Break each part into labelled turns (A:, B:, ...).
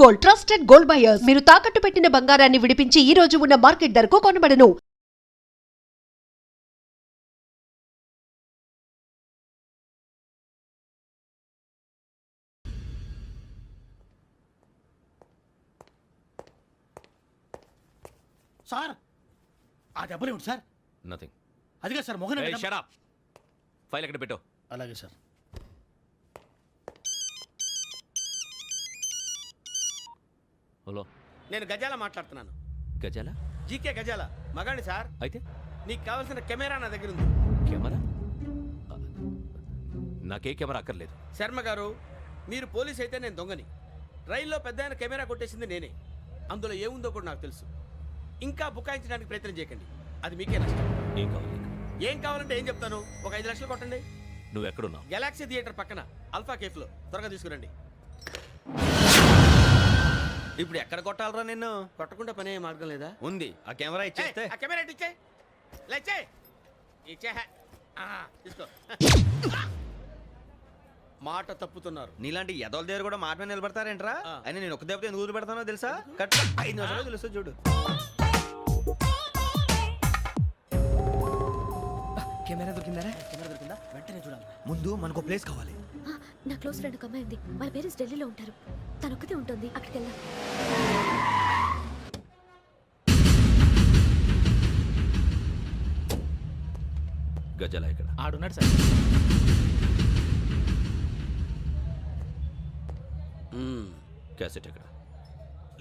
A: Gold, trusted gold buyers. మీరు తాకట్టు పెట్టిన బంగారాన్ని విడిపించి ఈ రోజు ఉన్న మార్కెట్ ధరకు కొనబడను.
B: సార్ ఆ దెబ్బలేమిటి సార్?
C: నథింగ్.
B: అదిగా సార్ మొహన్
C: షట్ అప్. ఫైల్ ఎక్కడ పెట్టు.
B: అలాగే సార్.
C: హలో,
D: నేను గజాల మాట్లాడుతున్నాను.
C: గజాల?
D: జీకే గజాల మగాండి సార్.
C: అయితే
D: నీకు కావాల్సిన కెమెరా నా దగ్గర ఉంది.
C: కెమెరా? నాకే కెమెరా అక్కర్లేదు.
D: శర్మ గారు, మీరు పోలీస్ అయితే నేను దొంగని. రైల్లో పెద్ద ఆయన కెమెరా కొట్టేసింది నేనే. అందులో ఏముందో కూడా నాకు తెలుసు. ఇంకా బుకాయించడానికి ప్రయత్నం చేయకండి, అది మీకే నష్టం.
C: ఏం కావాలి?
D: ఏం కావాలంటే ఏం చెప్తాను, ఒక 5 లక్షలు కొట్టండి.
C: నువ్వు ఎక్కడున్నావు?
D: గెలాక్సీ థియేటర్ పక్కన అల్ఫా కేఫ్లో. త్వరగా తీసుకురండి.
E: ఇప్పుడు ఎక్కడ కొట్టాలరా నిన్ను?
D: కొట్టకుండా పనే మార్గం లేదా?
E: ఉంది, ఆ కెమెరా ఇచ్చేస్తే.
D: ఆ కెమెరా ఇచ్చే లేచే ఇచ్చే. తీసుకో. మాట తప్పుతున్నారు.
E: నీలాంటి ఎదల దగ్గర కూడా మాట మీద నిలబడతారేంట్రా?
D: ఆ.
E: అని నేను ఒక దెబ్బతో ఎందుకు పెడతానో తెలుసా? కట్ 5 నిమిషాలు తెలుసు చూడు. కెమెరా దొరికిందా?
D: వెంటనే చూడాలి.
E: ముందు మనకు ప్లేస్ కావాలి.
F: నా క్లోజ్ ఫ్రెండ్ ఒక అమ్మాయి ఉంది. వాళ్ళ పేరెంట్స్ ఢిల్లీలో ఉంటారు. తను ఒక్కతే ఉంటుంది. అక్కడికి వెళ్దాం.
C: గజాల ఎక్కడ?
B: ఆడున్నాడు సార్.
C: క్యాసెట్ ఎక్కడ?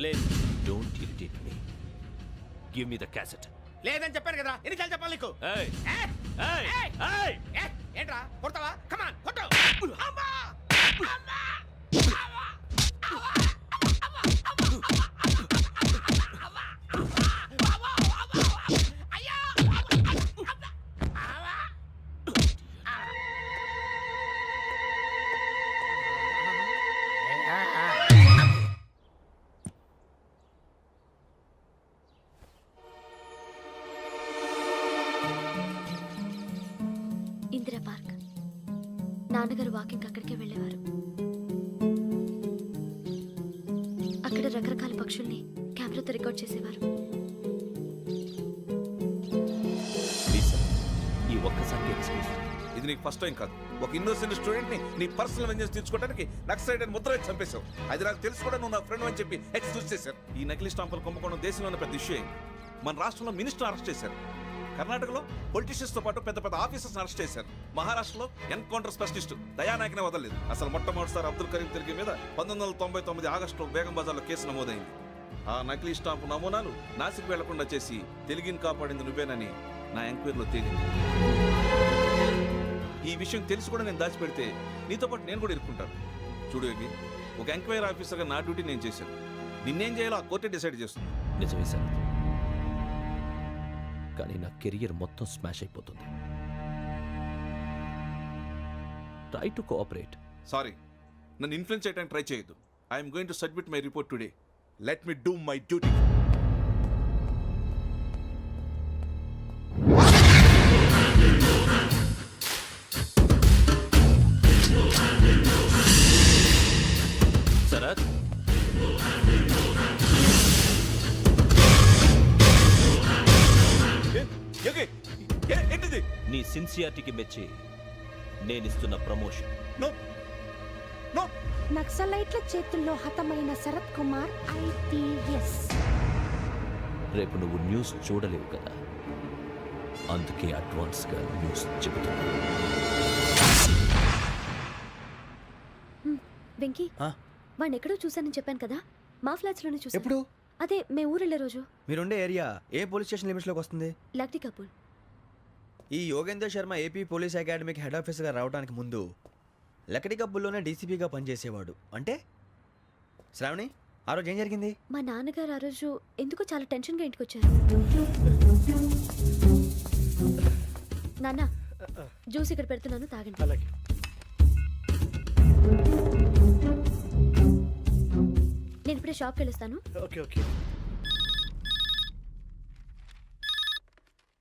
D: లేదు.
C: Don't irritate me. Give me the cassette.
D: లేదని చెప్పాను కదా, ఎన్నిసార్లు చెప్పాలి నీకు?
C: ఏయ్
D: ఏయ్!
C: ఏయ్
D: ఏయ్!
C: ఏయ్!
D: ఏ, ఏంట్రా కొడతావా? కమాన్ కొట్టు. అమ్మా! అమ్మా!
F: ఇందిరా పార్క్. నాన్నగారు వాకింగ్ అక్కడికే వెళ్ళేవారు. అక్కడ రకరకాల పక్షుల్ని కెమెరాతో రికార్డ్ చేసేవారు.
C: ప్లీజ్ సార్, ఈ ఒక్కసారి ఎక్స్క్యూజ్.
G: ఇది నీకు ఫస్ట్ టైం కాదు. ఒక ఇన్నోసెంట్ స్టూడెంట్ ని నీ పర్సనల్ వెంజెన్స్ తీర్చుకోవడానికి నక్సలైట్ అని ముద్ర వేసి చంపేశావు. అది నాకు తెలుసు కూడా నువ్వు నా ఫ్రెండ్ అని చెప్పి ఎక్స్క్యూజ్ చేశారు. ఈ నకిలీ స్టాంపులు కుంభకోణం దేశంలో పెద్ద ఇష్యూ అయింది. మన రాష్ట్రంలో మినిస్టర్ అరెస్ట్ చేశారు. కర్ణాటకలో పొలిటీషియన్స్ తో పాటు పెద్ద పెద్ద ఆఫీసర్స్ అరెస్ట్ చేశారు. మహారాష్ట్రలో ఎన్కౌంటర్ స్పెషలిస్ట్ దయానాయకనే వదలలేదు. అసలు మొట్టమొదటిసారి అబ్దుల్ కరీం తిరిగి మీద 1999 ఆగస్టులో బేగం బజార్లో కేసు నమోదైంది. ఆ నకిలీ స్టాంపు నమూనాలు నాసిక్ వెళ్లకుండా చేసి తెలుగుని కాపాడింది నువ్వేనని నా ఎంక్వైరీలో తేలింది. ఈ విషయం తెలిసి కూడా నేను దాచిపెడితే నీతో పాటు నేను కూడా ఇరుక్కుంటాను. చూడు యోగి, ఒక ఎంక్వైరీ ఆఫీసర్గా నా డ్యూటీ నేను చేశాను. నిన్నేం చేయాలో ఆ కోర్టే డిసైడ్ చేస్తుంది.
C: నిజమే సార్, కానీ నా కెరియర్ మొత్తం స్మాష్ అయిపోతుంది. Try to cooperate.
G: సారీ, నన్ను ఇన్ఫ్లుయెన్స్ చేయడానికి ట్రై చేయొద్దు. I'm going to submit my report today. Let me do my duty.
C: Sharath,
G: ఏంటిది?
C: నీ సిన్సియారిటీకి మెచ్చి నేనిస్తున్న ప్రమోషన్.
G: No no.
H: నక్సలైట్ల చేతుల్లో హతమైన శరత్ కుమార్ ఐపీఎస్.
C: రేపు నువ్వు న్యూస్ చూడలేవు కదా, అందుకే అడ్వాన్స్గా న్యూస్ చెబుతున్నా.
F: వెంకీ, వాడిని ఎక్కడో చూశానని చెప్పాను కదా. మా ఫ్లాట్స్ లోనే చూసాను.
E: ఎప్పుడు?
F: అదే మేము ఊరెళ్ళే రోజు.
E: మీరుండే ఏరియా ఏ పోలీస్ స్టేషన్ లిమిట్స్ లోకి వస్తుంది?
F: లక్టీ కపూర్.
E: ఈ యోగేందర్ శర్మ ఏపీ పోలీస్ అకాడమీకి హెడ్ ఆఫీసర్గా రావడానికి ముందు లకడి కబ్బుల్లోనే డీసీపీగా పనిచేసేవాడు. అంటే శ్రావణి, ఆ రోజు ఏం జరిగింది?
F: మా నాన్నగారు ఆ రోజు ఎందుకో చాలా టెన్షన్గా ఇంటికి వచ్చారు. నాన్న, జ్యూస్ ఇక్కడ పెడుతున్నాను, తాగండి.
B: అలాగే.
F: నేను ఇప్పుడే షాప్కి వెళ్ళొస్తాను.
B: Okay okay.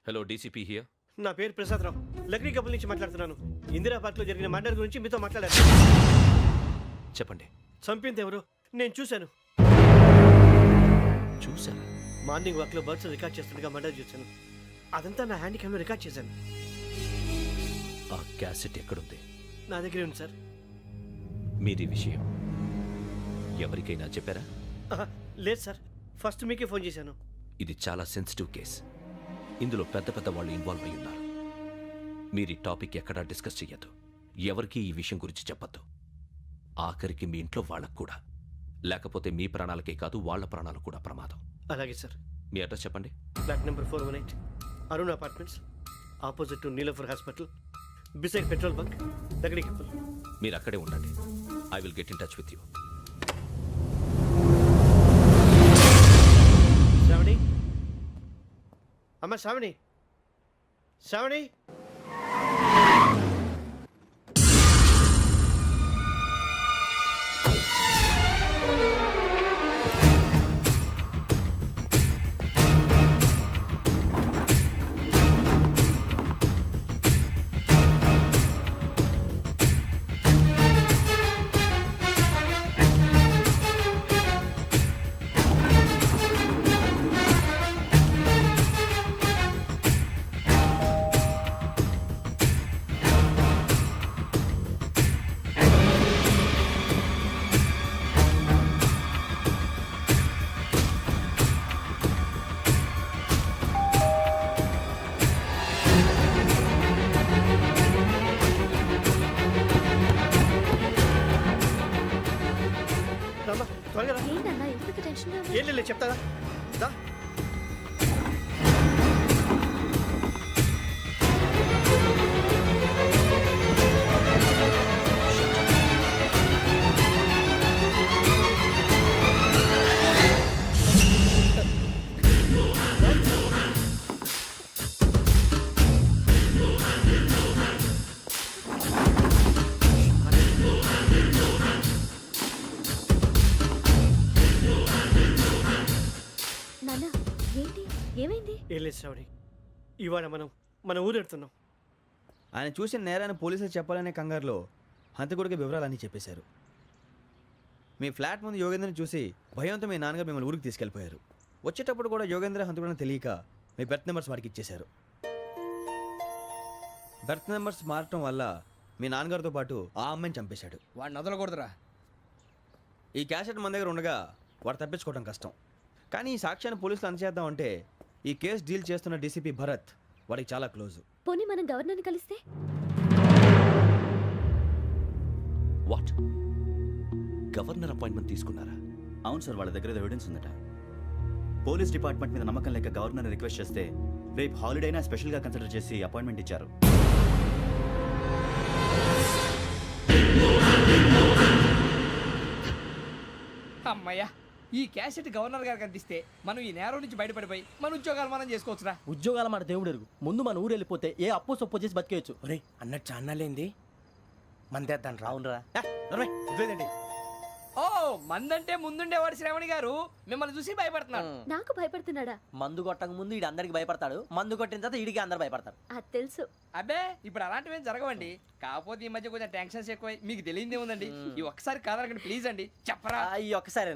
C: Hello, DCP here.
B: నా పేరు ప్రసాదరావు, లక్డీ కపుల్ నుంచి మాట్లాడుతున్నాను. ఇందిరా పార్క్ లో జరిగిన మర్డర్ గురించి మీతో మాట్లాడారు.
C: చెప్పండి.
B: చంపింది ఎవరు? నేను చూశాను.
C: చూశాను.
B: మార్నింగ్ వాక్లో బర్డ్స్ రికార్డ్ చేస్తుండగా మర్డర్ చూశాను. అదంతా నా హ్యాండ్ క్యామ్లో రికార్డ్ చేశాను.
C: ఆ క్యాసెట్ ఎక్కడుంది?
B: నా దగ్గరే ఉంది సార్.
C: మీది విషయం ఎవరికైనా చెప్పారా?
B: ఆహా, లేదు సార్, ఫస్ట్ మీకే ఫోన్ చేశాను.
C: ఇది చాలా సెన్సిటివ్ కేస్. ఇందులో పెద్ద పెద్ద వాళ్ళు ఇన్వాల్వ్ అయి ఉన్నారు. మీరు ఈ టాపిక్ ఎక్కడా డిస్కస్ చెయ్యొద్దు. ఎవరికీ ఈ విషయం గురించి చెప్పొద్దు. ఆఖరికి మీ ఇంట్లో వాళ్ళకు కూడా. లేకపోతే మీ ప్రాణాలకే కాదు, వాళ్ళ ప్రాణాలు కూడా ప్రమాదం.
B: అలాగే సార్.
C: మీ అడ్రస్ చెప్పండి.
B: Flat number 418 Arun apartments, opposite to Niloufer hospital, beside petrol bunk, దగ్గరికి.
C: మీరు అక్కడే ఉండండి. I will get in touch with you.
B: Shravani, అమ్మ శ్రావణి, శ్రావణి. రామ్మా, త్వరగా రా.
F: ఏంటన్నా ఎందుకు టెన్షన్
B: ఏం లేదు, చెప్తారా? దా.
F: నాన్న ఏంటి ఏమైంది?
B: ఏం లేదు శ్రావణి, ఇవాళ మనం మన ఊరు వెళ్తున్నాం.
E: ఆయన చూసిన నేరాన్ని పోలీసులు చెప్పాలనే కంగారులో హంతకుడికి వివరాలన్నీ చెప్పేశారు. మీ ఫ్లాట్ ముందు యోగేంద్రని చూసి భయంతో మీ నాన్నగారు మిమ్మల్ని ఊరికి తీసుకెళ్ళిపోయారు. వచ్చేటప్పుడు కూడా యోగేంద్ర హంతకుడని తెలియక మీ బెర్త్ నెంబర్స్ వారికి ఇచ్చేశారు. బెర్త్ నెంబర్స్ మారటం వల్ల మీ నాన్నగారితో పాటు ఆ అమ్మాయిని చంపేశాడు.
D: వాడిని వదలకూడదురా.
E: ఈ క్యాసెట్ మన దగ్గర ఉండగా వాడు తప్పించుకోవడం కష్టం. కానీ ఈ సాక్ష్యాన్ని పోలీసులు అందజేద్దామంటే ఈ కేసు డీల్ చేస్తున్న డీసీపీ భరత్ వాడికి చాలా క్లోజు.
F: పోనీ మనం గవర్నర్ని కలిస్తే?
C: వాట్? గవర్నర్ అపాయింట్మెంట్ తీసుకున్నారా?
I: అవును సార్, వాళ్ళ దగ్గర ఎవిడెన్స్ ఉందట. పోలీస్ డిపార్ట్మెంట్ మీద నమ్మకం లేక గవర్నర్ రిక్వెస్ట్ చేస్తే రేపు హాలిడే అయినా స్పెషల్గా కన్సిడర్ చేసి అపాయింట్మెంట్ ఇచ్చారు.
D: అమ్మయ్యా, ఈ క్యాసెట్ గవర్నర్ గారికి అందిస్తే మనం ఈ నేరం నుంచి బయటపడిపోయి మన ఉద్యోగాలు మనం చేసుకోవచ్చురా.
J: ఉద్యోగాల మాట దేవుడు ఎరుగు. ముందు మన ఊరు వెళ్ళిపోతే ఏ అప్పు సొప్పు చేసి బతికేయచ్చు.
K: ఒరే అన్నట్టు చాన్నాలేంది మందేద్దాం రా.
J: అవునరా?
D: ఓ మందంటే ముందుండేవాడు శ్రావణి గారు మిమ్మల్ని చూసి భయపడుతున్నాడు.
F: నాకు భయపడుతున్నాడా?
J: మందు కొట్టక ముందు ఈడు అందరికి భయపడతాడు, మందు కొట్టిన తర్వాత ఈడికి అందరు భయపడతారు.
F: అది తెలుసు.
D: అబ్బే ఇప్పుడు అలాంటివి ఏం జరగవండి. కాకపోతే ఈ మధ్య కొంచెం టెన్షన్స్ ఎక్కువై మీకు తెలియదే ఉందండి. ఈ ఒక్కసారి కాదనకండి ప్లీజ్ అండి, చెప్పరా.
J: ఈ ఒక్కసారి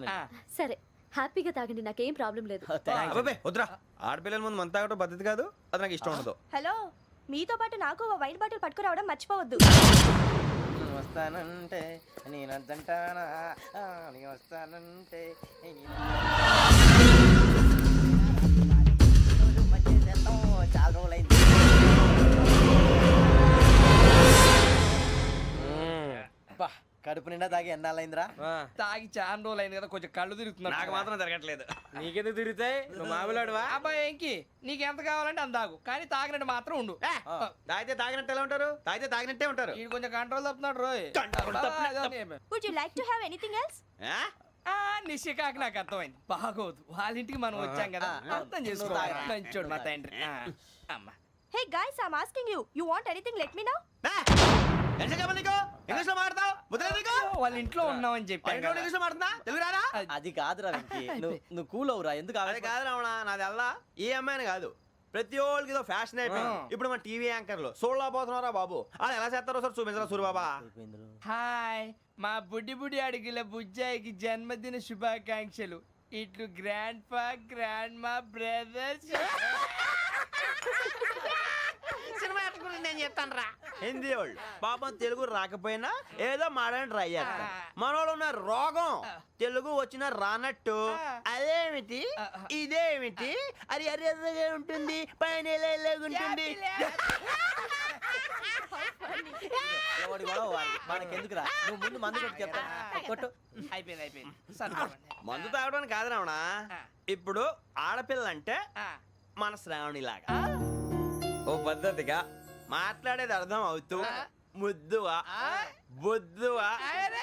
F: సరే హ్యాపీగా తాగండి, నాకేం ప్రాబ్లం లేదు.
E: అబ్బాబే వద్దురా, ఆడపిల్లల ముందు మన తాగటం పద్ధతి కాదు, అది నాకు ఇష్టం ఉండదు.
H: హలో, మీతో పాటు నాకు ఓ వైన్ బాటిల్ పట్టుకురావడం మర్చిపోవద్దు.
K: వస్తానంటే నేనంటానా, వస్తానంటే చాలా రోజులైంది. కడుపు నిండా తాగి ఎన్నాళ్ళైందిరా?
D: తాగి చాలా రోజులు అయింది కదా, కొంచెం కళ్ళు తిరుగుతున్నా.
E: నాకు మాత్రం జరగట్లేదు.
D: నీకెందుకు తిరుగుతాయి? నువ్వు మామిలాడువా? అబ్బాయి ఏంకి నీకు ఎంత కావాలంటే అంత తాగు, కానీ తాగినట్టు మాత్రం ఉండు.
E: తాగితే తాగినట్టు ఎలా ఉంటారు? తాగితే తాగినట్టే ఉంటారు.
D: వీడు కొంచెం కంట్రోల్ తప్పుతున్నాడు రోయ్.
H: Would you like to have anything else?
D: నిశ్చికాకి నాకు అర్థమైంది. బాగోదు, వాళ్ళ ఇంటికి మనం వచ్చాం కదా, అర్థం చేసుకోవాలి. మంచోడు మా తండ్రి. అమ్మ
H: hey guys, I am asking you, you want anything let me know.
E: English లో మాట్లాడతావు?
D: వాళ్ళ ఇంట్లో ఉన్నామని చెప్పాను.
E: ఇంగ్లీష్ లో మాట్లాడుతున్నా? తెలుగు రాదా?
J: అది కాదురా వెంకీ, నువ్వు కూల్ అవురా. ఎందుకు
E: అది కాదు రావణ, నాది అల్లా ఏ అమ్మాయిని కాదు, ప్రతి ఒళ్ళకి ఇదో ఫ్యాషన్ అయిపోయింది. ఇప్పుడు మన టీవీ యాంకర్లు సోళ్ళ పోతున్నారా బాబు, అది ఎలా చేస్తారో సార్ చూపించరా సూరిబాబా.
D: హాయ్, మా బుడ్డి బుడి అడిగిల బుజ్జాయికి జన్మదిన శుభాకాంక్షలు.
K: ఇట్లు గ్రాండ్ ఫా గ్రాండ్ మా బ్రదర్స్ సినిమా గురించి నేను చెప్తాను రా.
J: హిందీ వాళ్ళు పాపం తెలుగు రాకపోయినా ఏదో మాడని ట్రై చేస్తారు. మనోళ్ళు ఉన్న రోగం తెలుగు వచ్చిన రానట్టు అదేమిటి ఇదేమిటి అది అర్రగా ఉంటుంది పైన ఉంటుంది. మనకెందుకురా నువ్వు ముందు మందు కొట్టు చెప్తాను కొట్టు.
K: అయిపోయింది
J: మందు తాగడానికి కాదు రావణ. ఇప్పుడు ఆడపిల్లంటే మన శ్రావణిలాగా ఓ పద్ధతిగా మాట్లాడేది అర్థం అవుతూ ముద్దువా బొద్దువా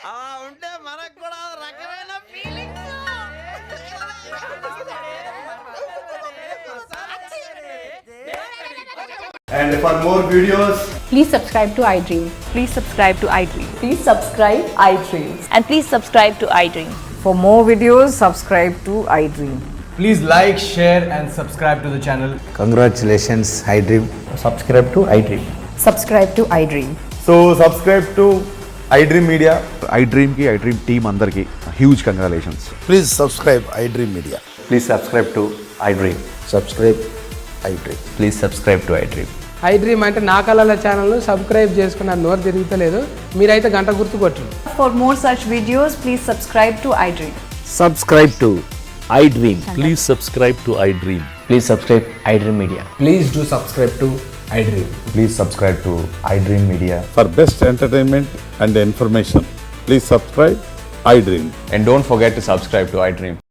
J: అలా ఉంటే మనకు కూడా ఒక రకమైన feelings.
L: And for more videos,
H: Please subscribe to iDream. Please subscribe to iDream.
F: Please subscribe iDream.
H: And please subscribe to iDream.
F: For more videos, subscribe to iDream.
L: please like, share, and subscribe to the channel.
E: Congratulations iDream.
L: Subscribe to iDream.
F: Subscribe to iDream.
L: So, subscribe to iDream Media. iDream ki iDream team andarki huge congratulations.
E: Please subscribe iDream Media.
L: Please subscribe to iDream.
E: Subscribe iDream.
L: Please subscribe to iDream.
K: iDream అంటే నా కళల ఛానల్ను subscribe చేసుకున్న నోరు తిరుగుతలేదు. మీరైతే గంట గుర్తు కొట్టండి.
F: For more such videos, please subscribe to iDream.
E: Subscribe to iDream.
C: Please subscribe to I dream.
E: Please subscribe iDream Media.
L: Please do subscribe to iDream. Please subscribe to iDream Media.
G: For best entertainment and information, please subscribe iDream.
L: And don't forget to subscribe to iDream.